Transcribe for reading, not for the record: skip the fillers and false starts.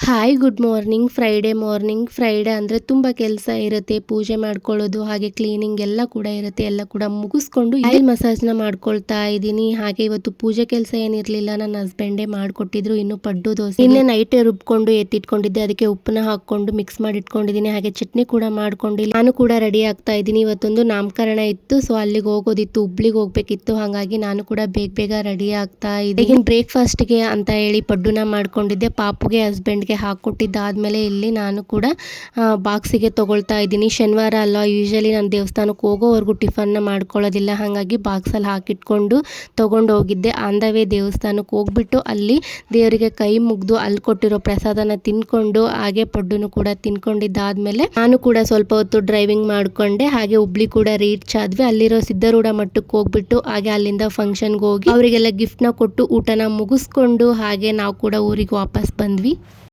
Hi good morning. Friday ಅಂದರೆ ತುಂಬ ಕೆಲಸ ಇರುತ್ತೆ. ಪೂಜೆ ಮಾಡ್ಕೊಳ್ಳೋದು ಹಾಗೆ ಕ್ಲೀನಿಂಗ್ ಎಲ್ಲ ಕೂಡ ಇರುತ್ತೆ. ಎಲ್ಲ ಕೂಡ ಮುಗಿಸ್ಕೊಂಡು ಆಯಿಲ್ ಮಸಾಜ್ನ ಮಾಡ್ಕೊಳ್ತಾ ಇದ್ದೀನಿ. ಹಾಗೆ ಇವತ್ತು ಪೂಜೆ ಕೆಲಸ ಏನಿರಲಿಲ್ಲ, ನನ್ನ ಹಸ್ಬೆಂಡೇ ಮಾಡಿಕೊಟ್ಟಿದ್ರು. ಇನ್ನು ಪಡ್ಡು ದೋಸೆ ಇನ್ನೇ ನೈಟೇ ರುಬ್ಕೊಂಡು ಎತ್ತಿಟ್ಕೊಂಡಿದ್ದೆ, ಅದಕ್ಕೆ ಉಪ್ಪನ್ನ ಹಾಕ್ಕೊಂಡು ಮಿಕ್ಸ್ ಮಾಡಿ ಇಟ್ಕೊಂಡಿದ್ದೀನಿ. ಹಾಗೆ ಚಟ್ನಿ ಕೂಡ ಮಾಡ್ಕೊಂಡಿಲ್ಲ. ನಾನು ಕೂಡ ರೆಡಿ ಆಗ್ತಾ ಇದ್ದೀನಿ. ಇವತ್ತೊಂದು ನಾಮಕರಣ ಇತ್ತು, ಸೊ ಅಲ್ಲಿಗೆ ಹೋಗೋದಿತ್ತು, ಹುಬ್ಳಿಗೆ ಹೋಗ್ಬೇಕಿತ್ತು. ಹಾಗಾಗಿ ನಾನು ಕೂಡ ಬೇಗ ರೆಡಿ ಆಗ್ತಾ ಇದ್ದೀನಿ. ಬ್ರೇಕ್ಫಾಸ್ಟ್ಗೆ ಅಂತ ಹೇಳಿ ಪಡ್ಡುನ ಮಾಡ್ಕೊಂಡಿದ್ದೆ. ಪಾಪುಗೆ ಹಸ್ಬೆಂಡ್ಗೆ ಹಾಕೊಟ್ಟಿದ್ದಾದ್ಮೇಲೆ ಇಲ್ಲಿ ನಾನು ಕೂಡ ಬಾಕ್ಸಿಗೆ ತಗೊಳ್ತಾ ಇದ್ದೀನಿ. ಶನಿವಾರ ಅಲ್ಲ, ಯೂಶಲಿ ನಾನು ದೇವಸ್ಥಾನಕ್ಕೆ ಹೋಗೋವರೆಗೂ ಟಿಫನ್ನ ಮಾಡ್ಕೊಳ್ಳೋದಿಲ್ಲ. ಹಾಗಾಗಿ ಬಾಕ್ಸಲ್ಲಿ ಹಾಕಿಟ್ಕೊಂಡು ತಗೊಂಡು ಹೋಗಿದ್ದೆ. ಆನ್ ದ ವೇ ದೇವಸ್ಥಾನಕ್ಕೆ ಹೋಗ್ಬಿಟ್ಟು ಅಲ್ಲಿ ದೇವರಿಗೆ ಕೈ ಮುಗ್ದು ಅಲ್ಲಿ ಕೊಟ್ಟಿರೋ ಪ್ರಸಾದನ ತಿನ್ಕೊಂಡು ಹಾಗೆ ಪಡ್ಡುನು ಕೂಡ ತಿನ್ಕೊಂಡಿದ್ದಾದ್ಮೇಲೆ ನಾನು ಕೂಡ ಸ್ವಲ್ಪ ಹೊತ್ತು ಡ್ರೈವಿಂಗ್ ಮಾಡ್ಕೊಂಡೆ. ಹಾಗೆ ಹುಬ್ಳಿ ಕೂಡ ರೀಚ್ ಆದ್ವಿ. ಅಲ್ಲಿರೋ ಸಿದ್ಧಾರೂಢ ಮಠಕ್ಕೆ ಹೋಗ್ಬಿಟ್ಟು ಹಾಗೆ ಅಲ್ಲಿಂದ ಫಂಕ್ಷನ್ಗೆ ಹೋಗಿ ಅವರಿಗೆಲ್ಲ ಗಿಫ್ಟ್ನ ಕೊಟ್ಟು ಊಟನ ಮುಗಿಸ್ಕೊಂಡು ಹಾಗೆ ನಾವು ಕೂಡ ಊರಿಗೆ ವಾಪಸ್ ಬಂದ್ವಿ.